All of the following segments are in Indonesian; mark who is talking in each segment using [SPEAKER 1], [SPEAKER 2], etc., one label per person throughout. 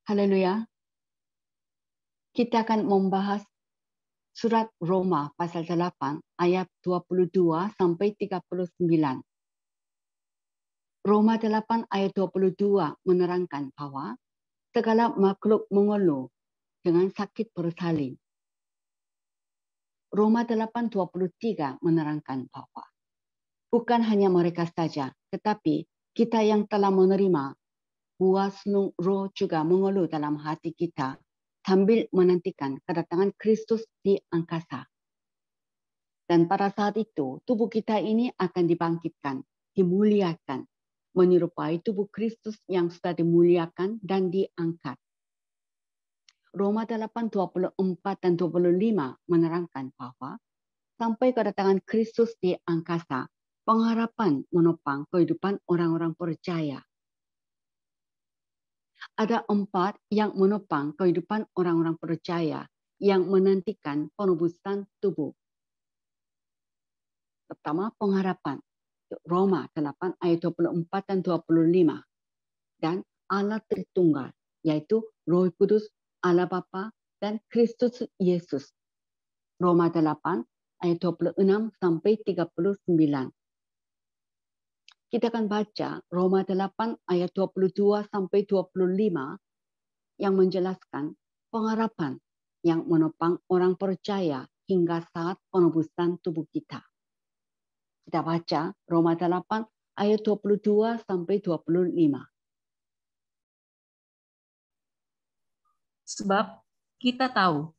[SPEAKER 1] Haleluya. Kita akan membahas surat Roma pasal 8 ayat 22 sampai 39. Roma 8 ayat 22 menerangkan bahwa segala makhluk mengeluh dengan sakit bersalin. Roma 8:23 menerangkan bahwa bukan hanya mereka saja, tetapi kita yang telah menerima buah senung roh juga mengeluh dalam hati kita sambil menantikan kedatangan Kristus di angkasa. Dan pada saat itu, tubuh kita ini akan dibangkitkan, dimuliakan, menyerupai tubuh Kristus yang sudah dimuliakan dan diangkat. Roma 8:24 dan 25 menerangkan bahwa sampai kedatangan Kristus di angkasa, pengharapan menopang kehidupan orang-orang percaya. Ada 4 yang menopang kehidupan orang-orang percaya yang menantikan penebusan tubuh. Pertama, pengharapan. Roma 8 ayat 24 dan 25. Dan Allah Tritunggal, yaitu Roh Kudus, Allah Bapa, dan Kristus Yesus. Roma 8 ayat 26 sampai 39. Kita akan baca Roma 8 ayat 22 sampai 25 yang menjelaskan pengharapan yang menopang orang percaya hingga saat penebusan tubuh kita. Kita baca Roma 8 ayat 22 sampai 25.
[SPEAKER 2] Sebab kita tahu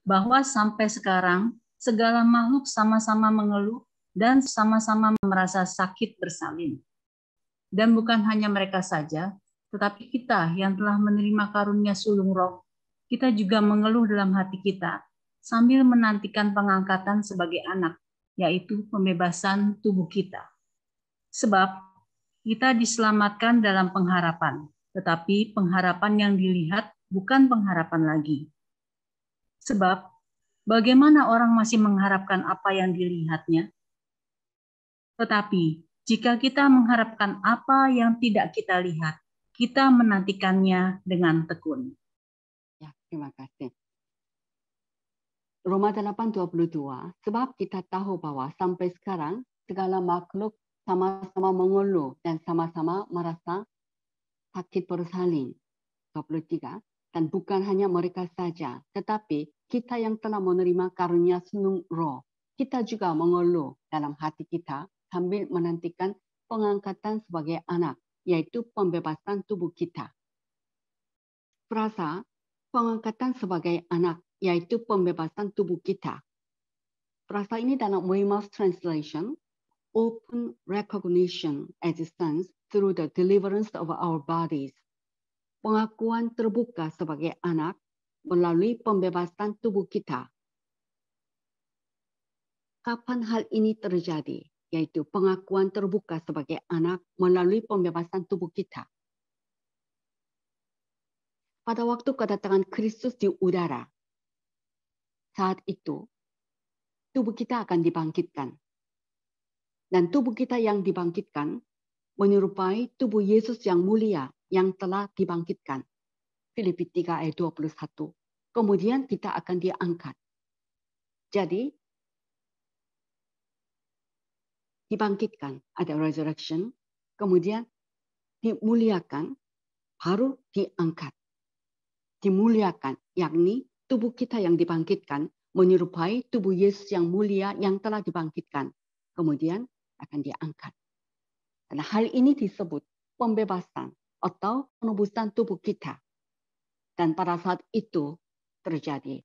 [SPEAKER 2] bahwa sampai sekarang segala makhluk sama-sama mengeluh dan sama-sama merasa sakit bersalin. Dan bukan hanya mereka saja, tetapi kita yang telah menerima karunia sulung roh, kita juga mengeluh dalam hati kita sambil menantikan pengangkatan sebagai anak, yaitu pembebasan tubuh kita. Sebab kita diselamatkan dalam pengharapan, tetapi pengharapan yang dilihat bukan pengharapan lagi. Sebab bagaimana orang masih mengharapkan apa yang dilihatnya? Tetapi jika kita mengharapkan apa yang tidak kita lihat, kita menantikannya dengan tekun.
[SPEAKER 1] Ya, terima kasih. Roma 8:22, sebab kita tahu bahwa sampai sekarang segala makhluk sama-sama mengeluh dan sama-sama merasa sakit bersalin. 23, dan bukan hanya mereka saja, tetapi kita yang telah menerima karunia senung roh, kita juga mengeluh dalam hati kita sambil menantikan pengangkatan sebagai anak, yaitu pembebasan tubuh kita. Frasa pengangkatan sebagai anak, yaitu pembebasan tubuh kita. Frasa ini dalam Weymouth Translation, open recognition as sons through the deliverance of our bodies. Pengakuan terbuka sebagai anak melalui pembebasan tubuh kita. Kapan hal ini terjadi? Yaitu pengakuan terbuka sebagai anak melalui pembebasan tubuh kita. Pada waktu kedatangan Kristus di udara, saat itu tubuh kita akan dibangkitkan. Dan tubuh kita yang dibangkitkan menyerupai tubuh Yesus yang mulia yang telah dibangkitkan. Filipi 3 ayat 21. Kemudian kita akan diangkat. Jadi, dibangkitkan, ada resurrection, kemudian dimuliakan, baru diangkat. Dimuliakan, yakni tubuh kita yang dibangkitkan menyerupai tubuh Yesus yang mulia yang telah dibangkitkan. Kemudian akan diangkat. Dan hal ini disebut pembebasan atau penebusan tubuh kita. Dan pada saat itu terjadi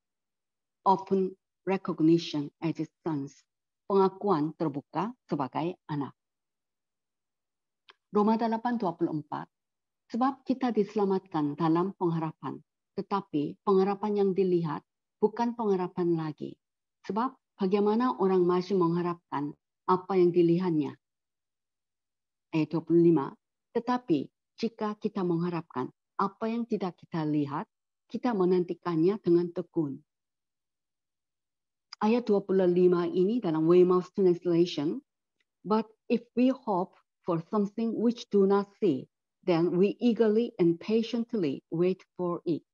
[SPEAKER 1] open recognition as sons, pengakuan terbuka sebagai anak. Roma 8:24, sebab kita diselamatkan dalam pengharapan, tetapi pengharapan yang dilihat bukan pengharapan lagi. Sebab bagaimana orang masih mengharapkan apa yang dilihatnya? Ayat 25, tetapi jika kita mengharapkan apa yang tidak kita lihat, kita menantikannya dengan tekun. Ayat 25 ini dalam Weymouth Translation, but if we hope for something which do not see, then we eagerly and patiently wait for it.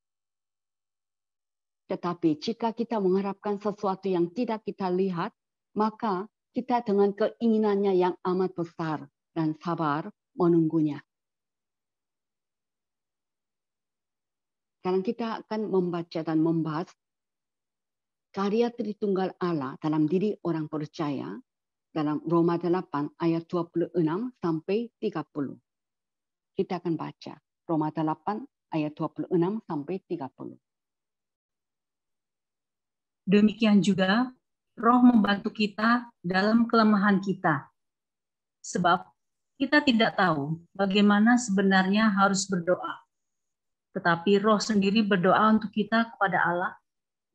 [SPEAKER 1] Tetapi jika kita mengharapkan sesuatu yang tidak kita lihat, maka kita dengan keinginannya yang amat besar dan sabar menunggunya. Sekarang kita akan membaca dan membahas karya Tritunggal Allah dalam diri orang percaya dalam Roma 8 ayat 26 sampai 30. Kita akan baca Roma 8 ayat 26 sampai 30.
[SPEAKER 2] Demikian juga Roh membantu kita dalam kelemahan kita. Sebab kita tidak tahu bagaimana sebenarnya harus berdoa. Tetapi Roh sendiri berdoa untuk kita kepada Allah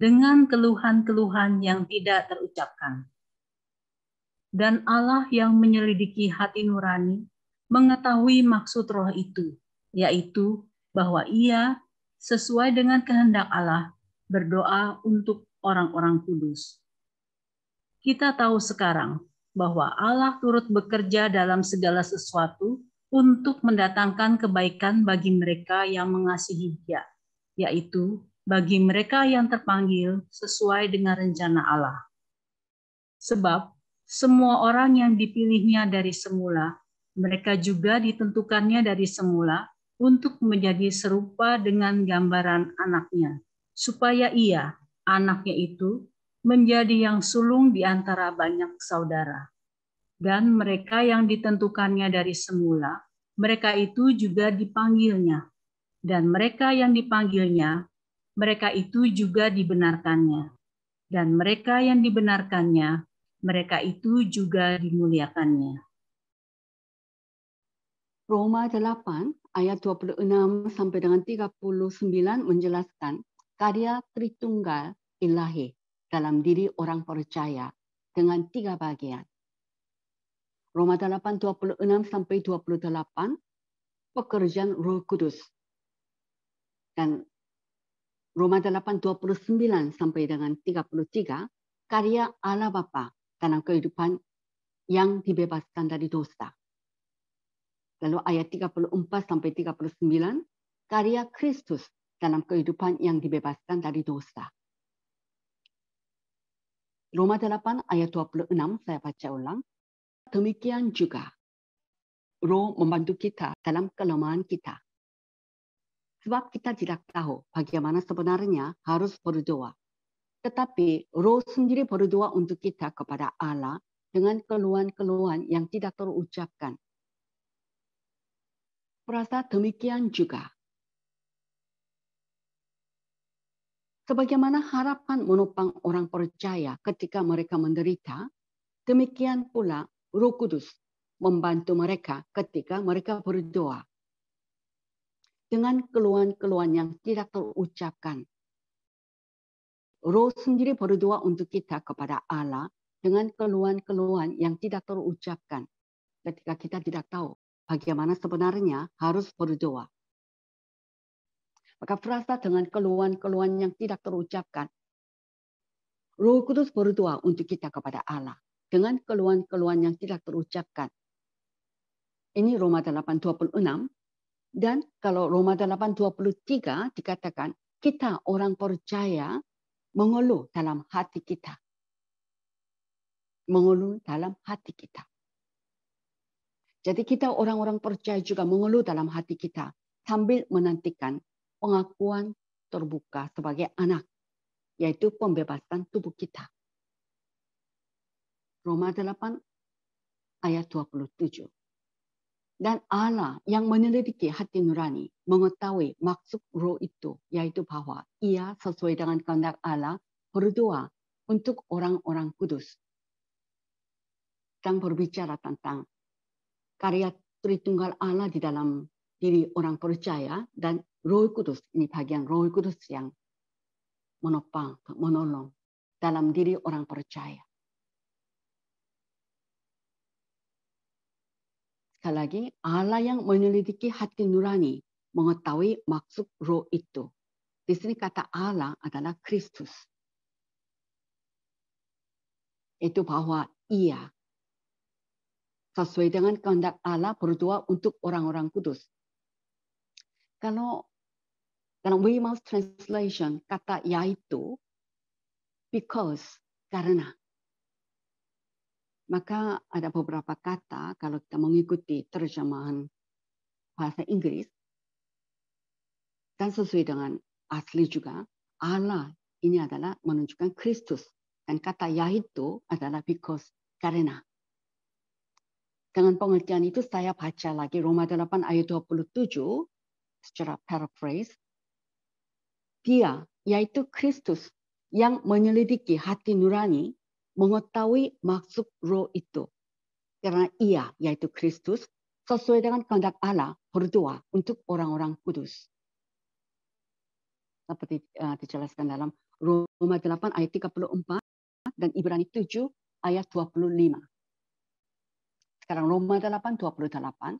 [SPEAKER 2] dengan keluhan-keluhan yang tidak terucapkan. Dan Allah yang menyelidiki hati nurani mengetahui maksud Roh itu, yaitu bahwa Ia sesuai dengan kehendak Allah berdoa untuk orang-orang kudus. Kita tahu sekarang bahwa Allah turut bekerja dalam segala sesuatu untuk mendatangkan kebaikan bagi mereka yang mengasihi Dia, yaitu bagi mereka yang terpanggil sesuai dengan rencana Allah. Sebab semua orang yang dipilihnya dari semula, mereka juga ditentukannya dari semula untuk menjadi serupa dengan gambaran anaknya, supaya Ia, anaknya itu, menjadi yang sulung di antara banyak saudara. Dan mereka yang ditentukannya dari semula, mereka itu juga dipanggilnya. Dan mereka yang dipanggilnya, mereka itu juga dibenarkannya. Dan mereka yang dibenarkannya, mereka itu juga dimuliakannya.
[SPEAKER 1] Roma 8 ayat 26 sampai dengan 39 menjelaskan karya Tritunggal Ilahi dalam diri orang percaya dengan 3 bagian. Roma 8 26 sampai 28 pekerjaan Roh Kudus. Dan Roma 8 29 sampai dengan 33 karya Allah Bapa dalam kehidupan yang dibebaskan dari dosa. Lalu ayat 34 sampai 39 karya Kristus dalam kehidupan yang dibebaskan dari dosa. Roma 8 ayat 26 saya baca ulang. Demikian juga Roh membantu kita dalam kelemahan kita. Sebab kita tidak tahu bagaimana sebenarnya harus berdoa. Tetapi Roh sendiri berdoa untuk kita kepada Allah dengan keluhan-keluhan yang tidak terucapkan. Perasa demikian juga. Sebagaimana harapan menopang orang percaya ketika mereka menderita, demikian pula Roh Kudus membantu mereka ketika mereka berdoa. Dengan keluhan-keluhan yang tidak terucapkan. Roh sendiri berdoa untuk kita kepada Allah dengan keluhan-keluhan yang tidak terucapkan ketika kita tidak tahu bagaimana sebenarnya harus berdoa. Maka frasa dengan keluhan-keluhan yang tidak terucapkan. Roh Kudus berdoa untuk kita kepada Allah dengan keluhan-keluhan yang tidak terucapkan. Ini Roma 8:26 dan kalau Roma 8:23 dikatakan kita orang percaya mengeluh dalam hati kita. Mengeluh dalam hati kita. Jadi kita orang-orang percaya juga mengeluh dalam hati kita sambil menantikan pengakuan terbuka sebagai anak, yaitu pembebasan tubuh kita. Roma 8 ayat 27. Dan Allah yang menyelidiki hati nurani mengetahui maksud Roh itu, yaitu bahwa Ia sesuai dengan kehendak Allah berdoa untuk orang-orang kudus. Yang berbicara tentang karya Tritunggal Allah di dalam diri orang percaya dan Roh Kudus, ini bagian Roh Kudus yang menopang, menolong dalam diri orang percaya. Sekali lagi, Allah yang menyelidiki hati nurani mengetahui maksud Roh itu. Di sini kata Allah adalah Kristus. Itu bahwa Ia sesuai dengan kehendak Allah berdoa untuk orang-orang kudus. Kalau dalam Weymouth Translation, kata yaitu, because, karena. Maka ada beberapa kata, kalau kita mengikuti terjemahan bahasa Inggris, dan sesuai dengan asli juga, Allah ini adalah menunjukkan Kristus. Dan kata yaitu adalah because, karena. Dengan pengertian itu saya baca lagi Roma 8 ayat 27 secara paraphrase. Dia, yaitu Kristus, yang menyelidiki hati nurani, mengetahui maksud roh itu. Karena ia, yaitu Kristus, sesuai dengan kehendak Allah, berdoa untuk orang-orang kudus. Seperti dijelaskan dalam Roma 8 ayat 34 dan Ibrani 7 ayat 25. Sekarang Roma 8:28.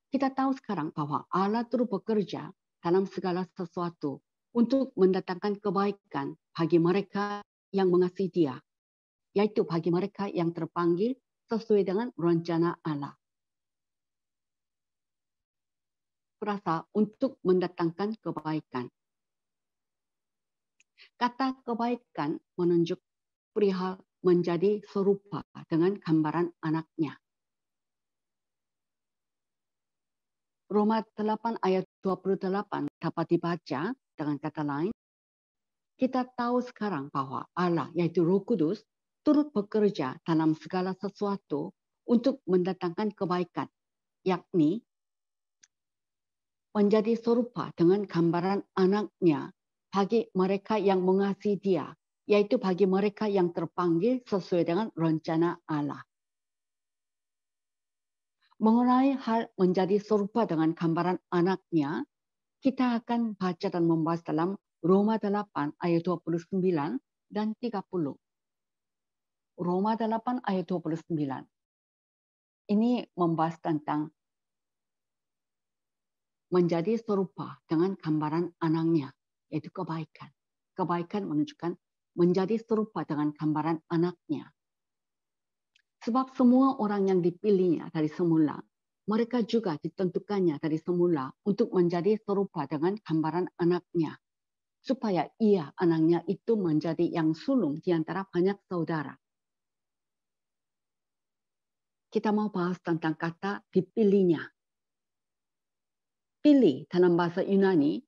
[SPEAKER 1] Kita tahu sekarang bahwa Allah terus bekerja dalam segala sesuatu untuk mendatangkan kebaikan bagi mereka yang mengasihi Dia, yaitu bagi mereka yang terpanggil sesuai dengan rencana Allah. Berasa untuk mendatangkan kebaikan. Kata kebaikan menunjuk perihal menjadi serupa dengan gambaran anaknya. Roma 8 ayat 28 dapat dibaca dengan kata lain. Kita tahu sekarang bahwa Allah, yaitu Roh Kudus, turut bekerja dalam segala sesuatu untuk mendatangkan kebaikan, yakni menjadi serupa dengan gambaran anaknya bagi mereka yang mengasihi Dia, yaitu bagi mereka yang terpanggil sesuai dengan rencana Allah. Mengenai hal menjadi serupa dengan gambaran anaknya, kita akan baca dan membahas dalam Roma 8 ayat 29 dan 30. Roma 8 ayat 29. Ini membahas tentang menjadi serupa dengan gambaran anaknya, yaitu kebaikan. Kebaikan menunjukkan menjadi serupa dengan gambaran anaknya. Sebab semua orang yang dipilihnya dari semula, mereka juga ditentukannya dari semula untuk menjadi serupa dengan gambaran anaknya. Supaya ia, anaknya itu menjadi yang sulung di antara banyak saudara. Kita mau bahas tentang kata dipilihnya. Pilih dalam bahasa Yunani,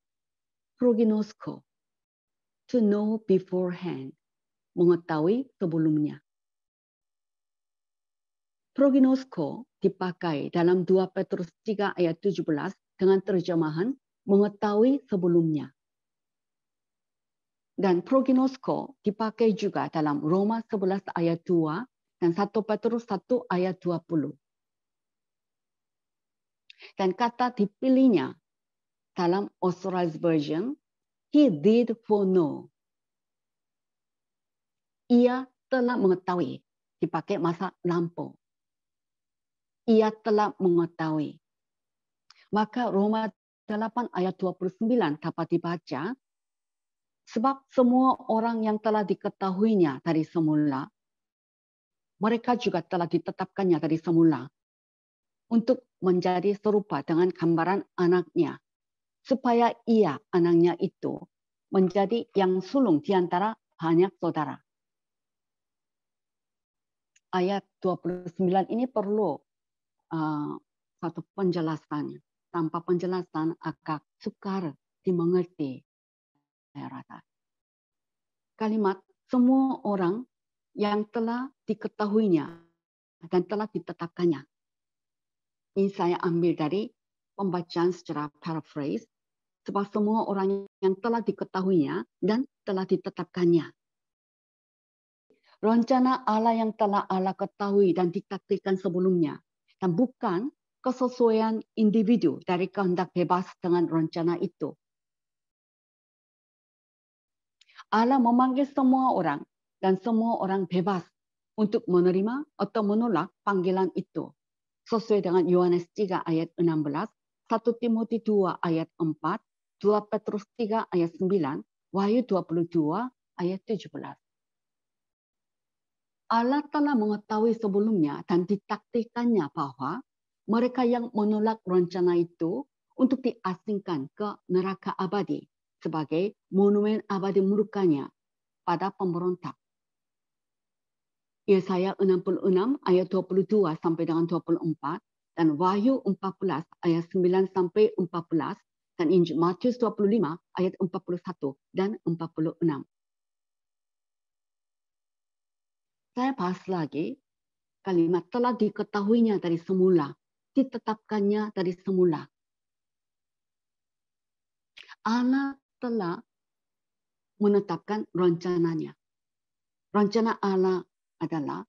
[SPEAKER 1] proginosko, to know beforehand, mengetahui sebelumnya. Proginosko dipakai dalam 2 Petrus 3 ayat 17 dengan terjemahan mengetahui sebelumnya. Dan proginosko dipakai juga dalam Roma 11 ayat 2 dan 1 Petrus 1 ayat 20. Dan kata dipilihnya dalam Authorized Version, he did foreknow. Ia telah mengetahui, dipakai masa lampau. Ia telah mengetahui. Maka Roma 8 ayat 29 dapat dibaca, sebab semua orang yang telah diketahuinya dari semula, mereka juga telah ditetapkannya dari semula untuk menjadi serupa dengan gambaran anaknya, supaya ia, anaknya itu, menjadi yang sulung di antara banyak saudara. Ayat 29 ini perlu satu penjelasan. Tanpa penjelasan agak sukar dimengerti, saya rasa. Kalimat semua orang yang telah diketahuinya dan telah ditetapkannya. Ini saya ambil dari pembacaan secara paraphrase. Sebab semua orang yang telah diketahuinya dan telah ditetapkannya. Rencana Allah yang telah Allah ketahui dan ditakdirkan sebelumnya. Dan bukan kesesuaian individu dari kehendak bebas dengan rencana itu. Allah memanggil semua orang dan semua orang bebas untuk menerima atau menolak panggilan itu. Sesuai dengan Yohanes 3 ayat 16, 1 Timotius 2 ayat 4, 2 Petrus 3 ayat 9, Wahyu 22 ayat 17. Allah telah mengetahui sebelumnya dan ditakdirkannya bahwa mereka yang menolak rencana itu untuk diasingkan ke neraka abadi sebagai monumen abadi murkanya pada pemberontak. Yesaya 66 ayat 22 sampai dengan 24 dan Wahyu 14 ayat 9 sampai 14 dan Injil Matius 25 ayat 41 dan 46. Saya bahas lagi kalimat telah diketahuinya dari semula, ditetapkannya dari semula. Allah telah menetapkan rencananya. Rencana Allah adalah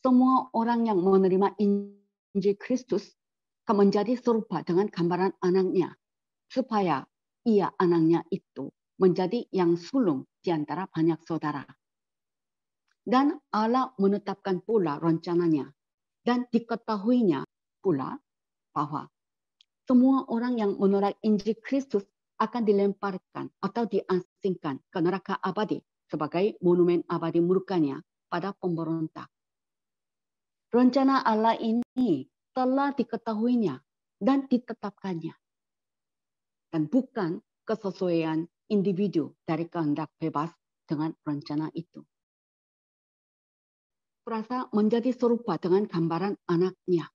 [SPEAKER 1] semua orang yang menerima Injil Kristus akan menjadi serupa dengan gambaran anaknya, supaya ia anaknya itu menjadi yang sulung di antara banyak saudara. Dan Allah menetapkan pula rencananya dan diketahuinya pula bahwa semua orang yang menolak Injil Kristus akan dilemparkan atau diasingkan ke neraka abadi sebagai monumen abadi murkanya pada pemberontak. Rencana Allah ini telah diketahuinya dan ditetapkannya. Dan bukan kesesuaian individu dari kehendak bebas dengan rencana itu. Perasa menjadi serupa dengan gambaran anaknya.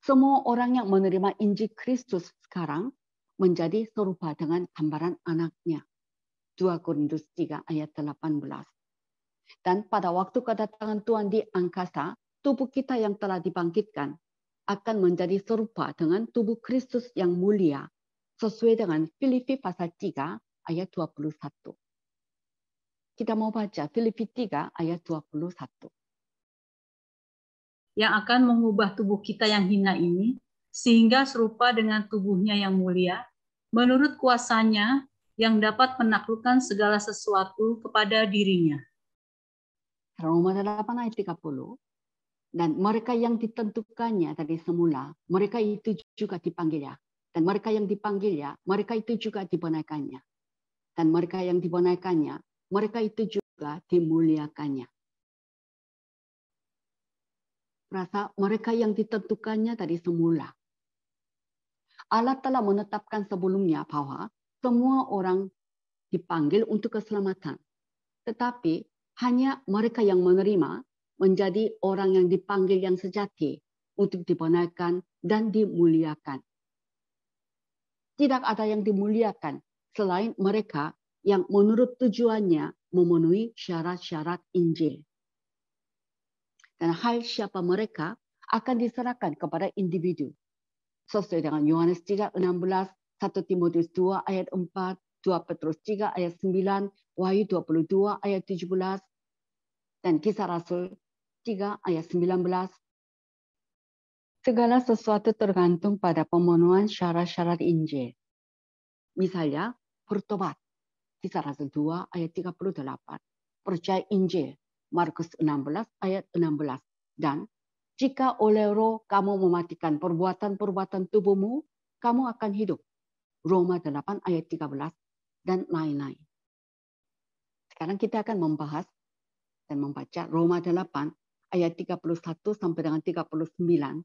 [SPEAKER 1] Semua orang yang menerima Injil Kristus sekarang menjadi serupa dengan gambaran anaknya. 2 Korintus 3 ayat 18. Dan pada waktu kedatangan Tuhan di angkasa, tubuh kita yang telah dibangkitkan akan menjadi serupa dengan tubuh Kristus yang mulia, sesuai dengan Filipi pasal 3 ayat 21. Kita mau baca Filipi 3 ayat 21.
[SPEAKER 2] Yang akan mengubah tubuh kita yang hina ini, sehingga serupa dengan tubuhnya yang mulia, menurut kuasanya yang dapat menaklukkan segala sesuatu kepada dirinya.
[SPEAKER 1] Roma 8 ayat 30. Dan mereka yang ditentukannya dari semula, mereka itu juga dipanggilnya. Dan mereka yang dipanggilnya, mereka itu juga dibenarkannya. Dan mereka yang dibenarkannya, mereka itu juga dimuliakannya. Rasa mereka yang ditentukannya dari semula. Allah telah menetapkan sebelumnya bahwa semua orang dipanggil untuk keselamatan. Tetapi hanya mereka yang menerima menjadi orang yang dipanggil yang sejati untuk dibenarkan dan dimuliakan. Tidak ada yang dimuliakan selain mereka yang menurut tujuannya memenuhi syarat-syarat Injil. Dan hal siapa mereka akan diserahkan kepada individu. Sesuai dengan Yohanes 3:16, 1 Timotius 2 ayat 4, 2 Petrus 3 ayat 9, Wahyu 22 ayat 17, dan Kisah Rasul 3 ayat 19. Segala sesuatu tergantung pada pemenuhan syarat-syarat Injil. Misalnya, bertobat. Kisah Rasul 2 ayat 38. Percaya Injil. Markus 16 ayat 16. Dan jika oleh roh kamu mematikan perbuatan-perbuatan tubuhmu, kamu akan hidup. Roma 8 ayat 13 dan lain-lain. Sekarang kita akan membahas dan membaca Roma 8 ayat 31 sampai dengan 39.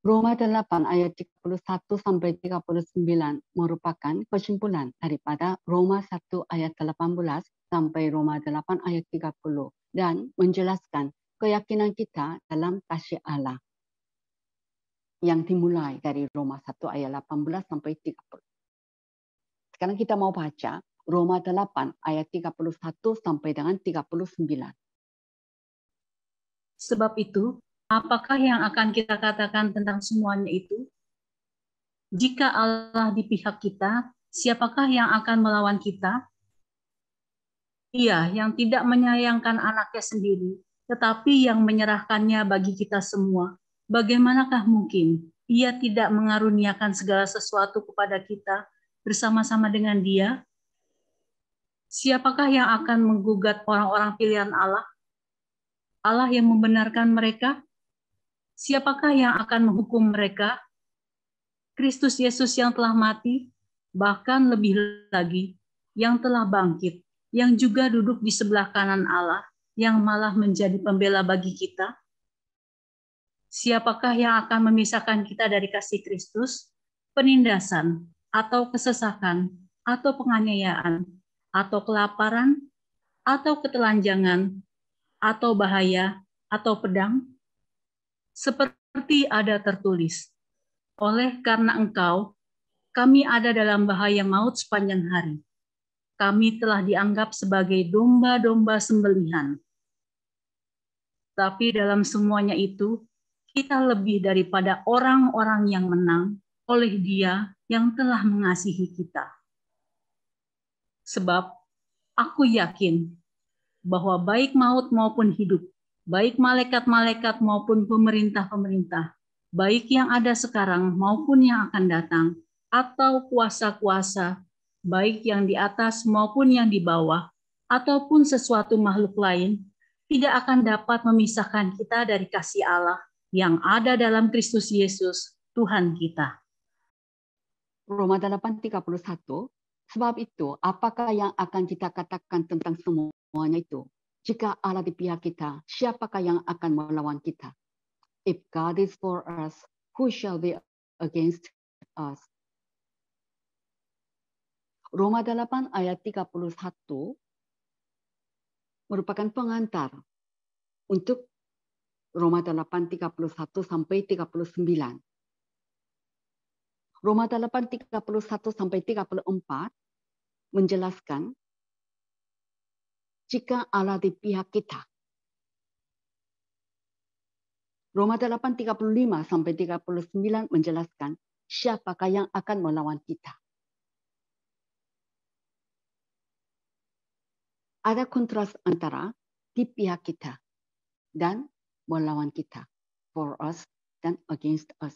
[SPEAKER 1] Roma 8 ayat 31 sampai 39 merupakan kesimpulan daripada Roma 1 ayat 18 sampai Roma 8 ayat 30 dan menjelaskan keyakinan kita dalam kasih Allah yang dimulai dari Roma 1 ayat 18 sampai 30. Sekarang kita mau baca Roma 8 ayat 31 sampai dengan 39.
[SPEAKER 2] Sebab itu, apakah yang akan kita katakan tentang semuanya itu? Jika Allah di pihak kita, siapakah yang akan melawan kita? Ia yang tidak menyayangkan anaknya sendiri, tetapi yang menyerahkannya bagi kita semua. Bagaimanakah mungkin ia tidak mengaruniakan segala sesuatu kepada kita bersama-sama dengan Dia? Siapakah yang akan menggugat orang-orang pilihan Allah? Allah yang membenarkan mereka? Siapakah yang akan menghukum mereka? Kristus Yesus yang telah mati, bahkan lebih lagi, yang telah bangkit, yang juga duduk di sebelah kanan Allah, yang malah menjadi pembela bagi kita. Siapakah yang akan memisahkan kita dari kasih Kristus? Penindasan, atau kesesakan, atau penganiayaan, atau kelaparan, atau ketelanjangan, atau bahaya, atau pedang? Seperti ada tertulis, oleh karena Engkau, kami ada dalam bahaya maut sepanjang hari. Kami telah dianggap sebagai domba-domba sembelihan. Tapi dalam semuanya itu, kita lebih daripada orang-orang yang menang oleh Dia yang telah mengasihi kita. Sebab aku yakin bahwa baik maut maupun hidup, baik malaikat-malaikat maupun pemerintah-pemerintah, baik yang ada sekarang maupun yang akan datang, atau kuasa-kuasa, baik yang di atas maupun yang di bawah, ataupun sesuatu makhluk lain, tidak akan dapat memisahkan kita dari kasih Allah yang ada dalam Kristus Yesus, Tuhan kita.
[SPEAKER 1] Roma 8:31, sebab itu apakah yang akan kita katakan tentang semuanya itu? Jika Allah di pihak kita, siapakah yang akan melawan kita? If God is for us, who shall be against us? Roma 8 ayat 31 merupakan pengantar untuk Roma 8:31 sampai 39. Roma 8:31 sampai 34 menjelaskan jika Allah di pihak kita. Roma 8:35 sampai 39 menjelaskan siapakah yang akan melawan kita. Ada kontras antara di pihak kita dan melawan kita. For us dan against us.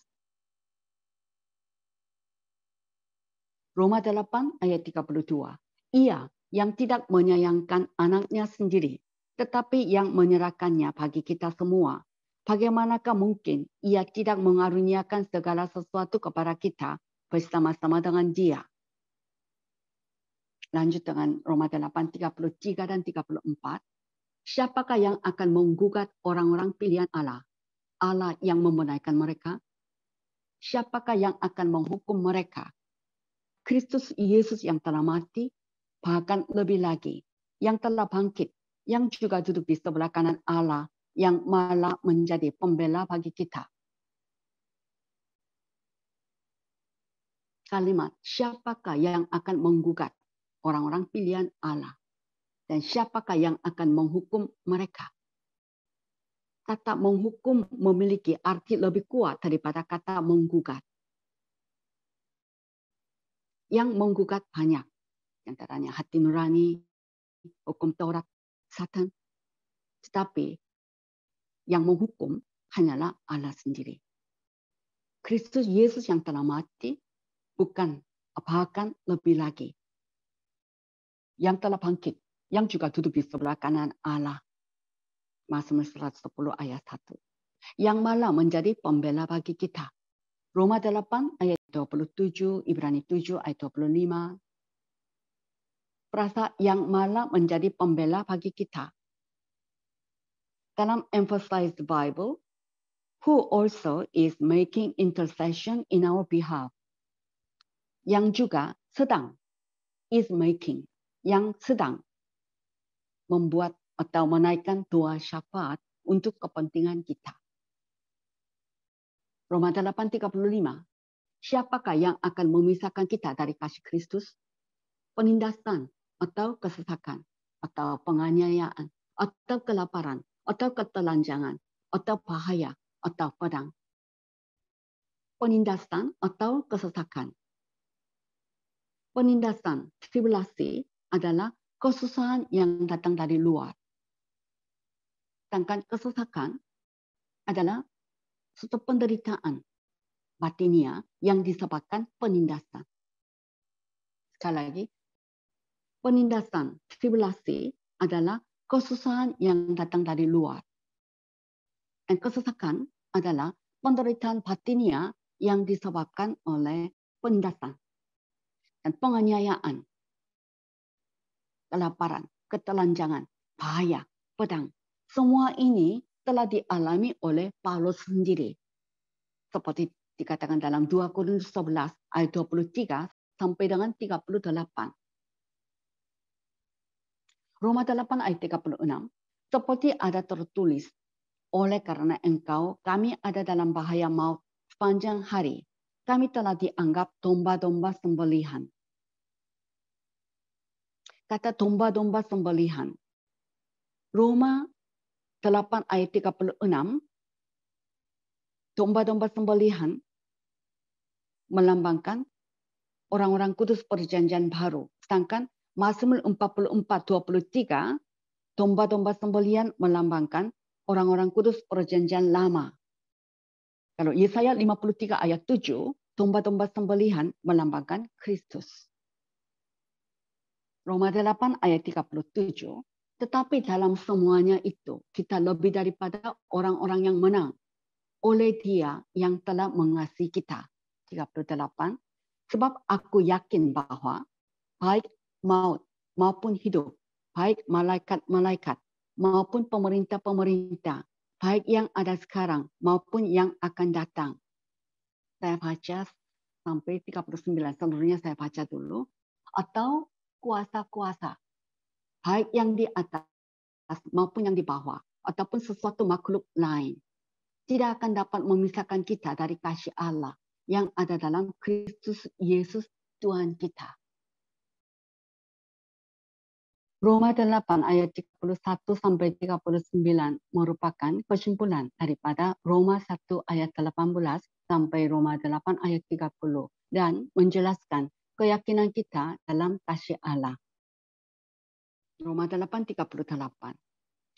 [SPEAKER 1] Roma 8 ayat 32. Ia yang tidak menyayangkan anaknya sendiri, tetapi yang menyerahkannya bagi kita semua. Bagaimanakah mungkin ia tidak mengaruniakan segala sesuatu kepada kita bersama-sama dengan Dia? Lanjut dengan Roma 8:33 dan 34. Siapakah yang akan menggugat orang-orang pilihan Allah? Allah yang membenarkan mereka? Siapakah yang akan menghukum mereka? Kristus Yesus yang telah mati, bahkan lebih lagi, yang telah bangkit, yang juga duduk di sebelah kanan Allah, yang malah menjadi pembela bagi kita. Kalimat, siapakah yang akan menggugat orang-orang pilihan Allah? Dan siapakah yang akan menghukum mereka? Kata menghukum memiliki arti lebih kuat daripada kata menggugat. Yang menggugat banyak, antaranya hati nurani, hukum Taurat, Satan. Tetapi yang menghukum hanyalah Allah sendiri. Kristus Yesus yang telah mati, bukan bahkan lebih lagi. Yang telah bangkit, yang juga duduk di sebelah kanan Allah. Mazmur 110 ayat 1. Yang malah menjadi pembela bagi kita. Roma 8 ayat 27, Ibrani 7 ayat 25. Perasa yang malah menjadi pembela bagi kita. Dalam Emphasize the Bible, who also is making intercession in our behalf. Yang juga sedang, is making, yang sedang membuat atau menaikkan doa syafaat untuk kepentingan kita. Roma 8:35. Siapakah yang akan memisahkan kita dari kasih Kristus? Penindasan atau kesesakan, atau penganiayaan, atau kelaparan, atau ketelanjangan, atau bahaya, atau pedang. Penindasan atau kesesakan. Penindasan, tribulasi adalah kesusahan yang datang dari luar. Sedangkan kesesakan adalah suatu penderitaan batinia yang disebabkan penindasan. Sekali lagi, penindasan, tribulasi adalah kesusahan yang datang dari luar. Dan kesesakan adalah penderitaan batinia yang disebabkan oleh penindasan dan penganiayaan, kelaparan, ketelanjangan, bahaya, pedang. Semua ini telah dialami oleh Paulus sendiri. Seperti dikatakan dalam 2 Korintus 11 ayat 23 sampai dengan 38. Roma 8 ayat 36. Seperti ada tertulis, oleh karena engkau kami ada dalam bahaya maut sepanjang hari. Kami telah dianggap domba-domba sembelihan. Kata domba-domba sembelihan. Roma 8 ayat 36. Domba-domba sembelihan melambangkan orang-orang kudus perjanjian baru. Sedangkan Mazmur 44:23, domba-domba sembelihan melambangkan orang-orang kudus perjanjian lama. Kalau Yesaya 53 ayat 7, domba-domba sembelihan melambangkan Kristus. Roma 8 ayat 37, tetapi dalam semuanya itu kita lebih daripada orang-orang yang menang oleh Dia yang telah mengasihi kita. 38. Sebab aku yakin bahwa baik maut maupun hidup, baik malaikat-malaikat maupun pemerintah-pemerintah, baik yang ada sekarang maupun yang akan datang. Saya baca sampai 39, seluruhnya saya baca dulu. Atau kuasa-kuasa, baik yang di atas maupun yang di bawah, ataupun sesuatu makhluk lain, tidak akan dapat memisahkan kita dari kasih Allah yang ada dalam Kristus Yesus Tuhan kita. Roma 8 ayat 31 sampai 39 merupakan kesimpulan daripada Roma 1 ayat 18 sampai Roma 8 ayat 30 dan menjelaskan keyakinan kita dalam kasih Allah. Roma 8:38.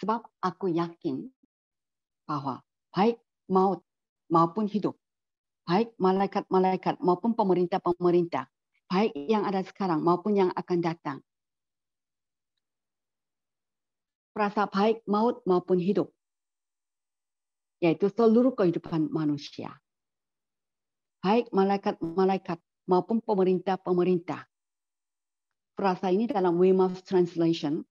[SPEAKER 1] Sebab aku yakin bahwa baik maut maupun hidup, baik malaikat-malaikat maupun pemerintah-pemerintah, baik yang ada sekarang maupun yang akan datang, perasa baik maut maupun hidup, yaitu seluruh kehidupan manusia, baik malaikat-malaikat maupun pemerintah-pemerintah. Frasa ini dalam Weymouth Translation,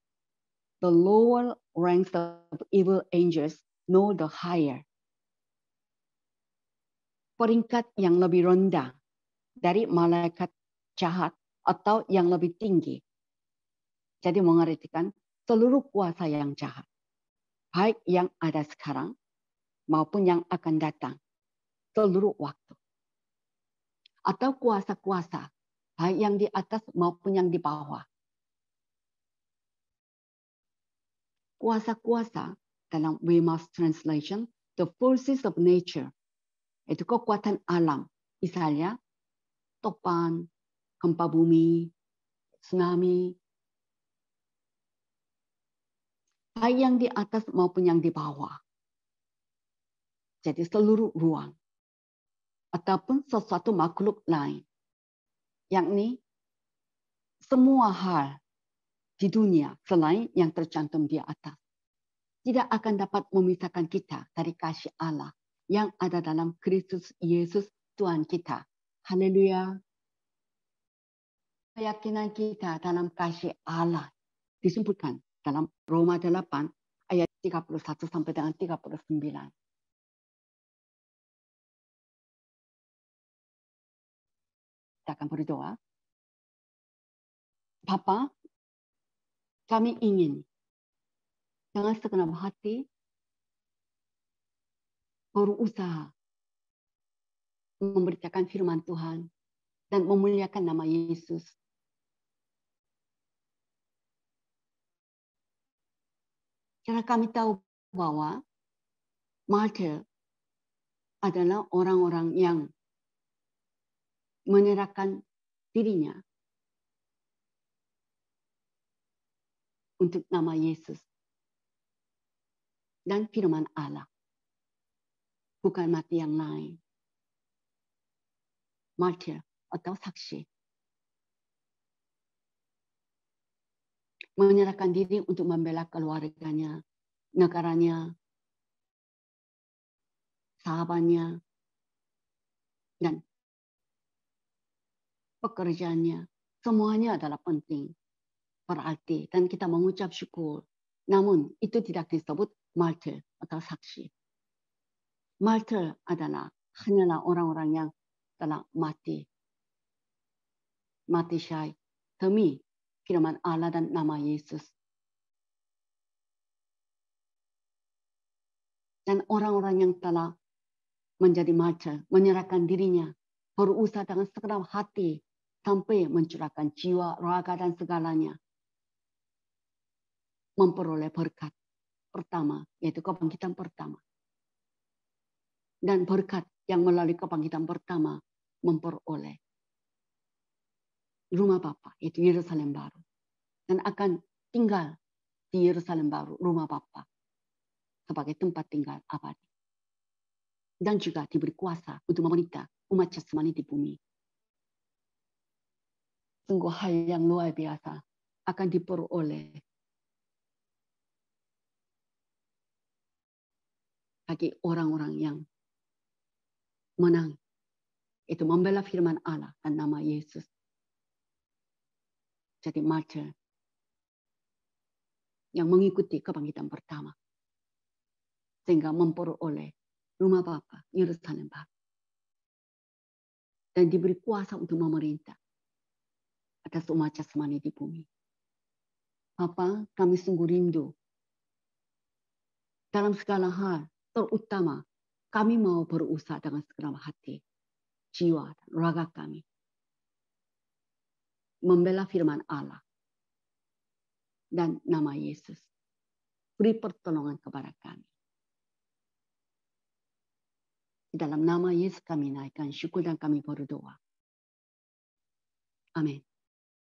[SPEAKER 1] the lower ranks of evil angels know the higher. Peringkat yang lebih rendah dari malaikat jahat atau yang lebih tinggi. Jadi mengartikan seluruh kuasa yang jahat, baik yang ada sekarang maupun yang akan datang, seluruh waktu. Atau kuasa-kuasa, baik yang di atas maupun yang di bawah. Kuasa-kuasa dalam Weymouth Translation, the forces of nature, itu kekuatan alam, misalnya topan, gempa bumi, tsunami, baik yang di atas maupun yang di bawah. Jadi seluruh ruang ataupun sesuatu makhluk lain, yakni semua hal di dunia selain yang tercantum di atas, tidak akan dapat memisahkan kita dari kasih Allah yang ada dalam Kristus Yesus Tuhan kita. Haleluya. Keyakinan kita dalam kasih Allah disebutkan dalam Roma 8 ayat 31 sampai dengan 39. Kita akan berdoa. Bapa, kami ingin dengan segenap hati berusaha memberitakan firman Tuhan dan memuliakan nama Yesus. Karena kami tahu bahwa martir adalah orang-orang yang menyerahkan dirinya untuk nama Yesus dan firman Allah. Bukan mati yang lain. Martir atau saksi. Menyerahkan diri untuk membela keluarganya, negaranya, sahabatnya, dan pekerjaannya. Semuanya adalah penting, berarti, dan kita mengucap syukur. Namun itu tidak disebut martir atau saksi. Martir adalah hanyalah orang-orang yang telah mati. Mati syahid demi firman Allah dan nama Yesus. Dan orang-orang yang telah menjadi martir, menyerahkan dirinya, berusaha dengan segenap hati, sampai mencurahkan jiwa, raga, dan segalanya, memperoleh berkat pertama, yaitu kebangkitan pertama. Dan berkat yang melalui kebangkitan pertama memperoleh rumah Bapa, yaitu Yerusalem baru. Dan akan tinggal di Yerusalem baru, rumah Bapa, sebagai tempat tinggal abadi. Dan juga diberi kuasa untuk memerintah umat jasmani di bumi. Sungguh hal yang luar biasa akan diperoleh bagi orang-orang yang menang. Itu membela firman Allah dan nama Yesus. Jadi martir yang mengikuti kebangkitan pertama. Sehingga memperoleh rumah Bapa, Yerusalem baru. Dan diberi kuasa untuk memerintah atas umat jasmani di bumi. Bapa, kami sungguh rindu. Dalam segala hal, terutama kami mau berusaha dengan segenap hati, jiwa, dan raga kami. Membela firman Allah dan nama Yesus. Beri pertolongan kepada kami. Di dalam nama Yesus kami naikkan syukur dan kami berdoa. Amin.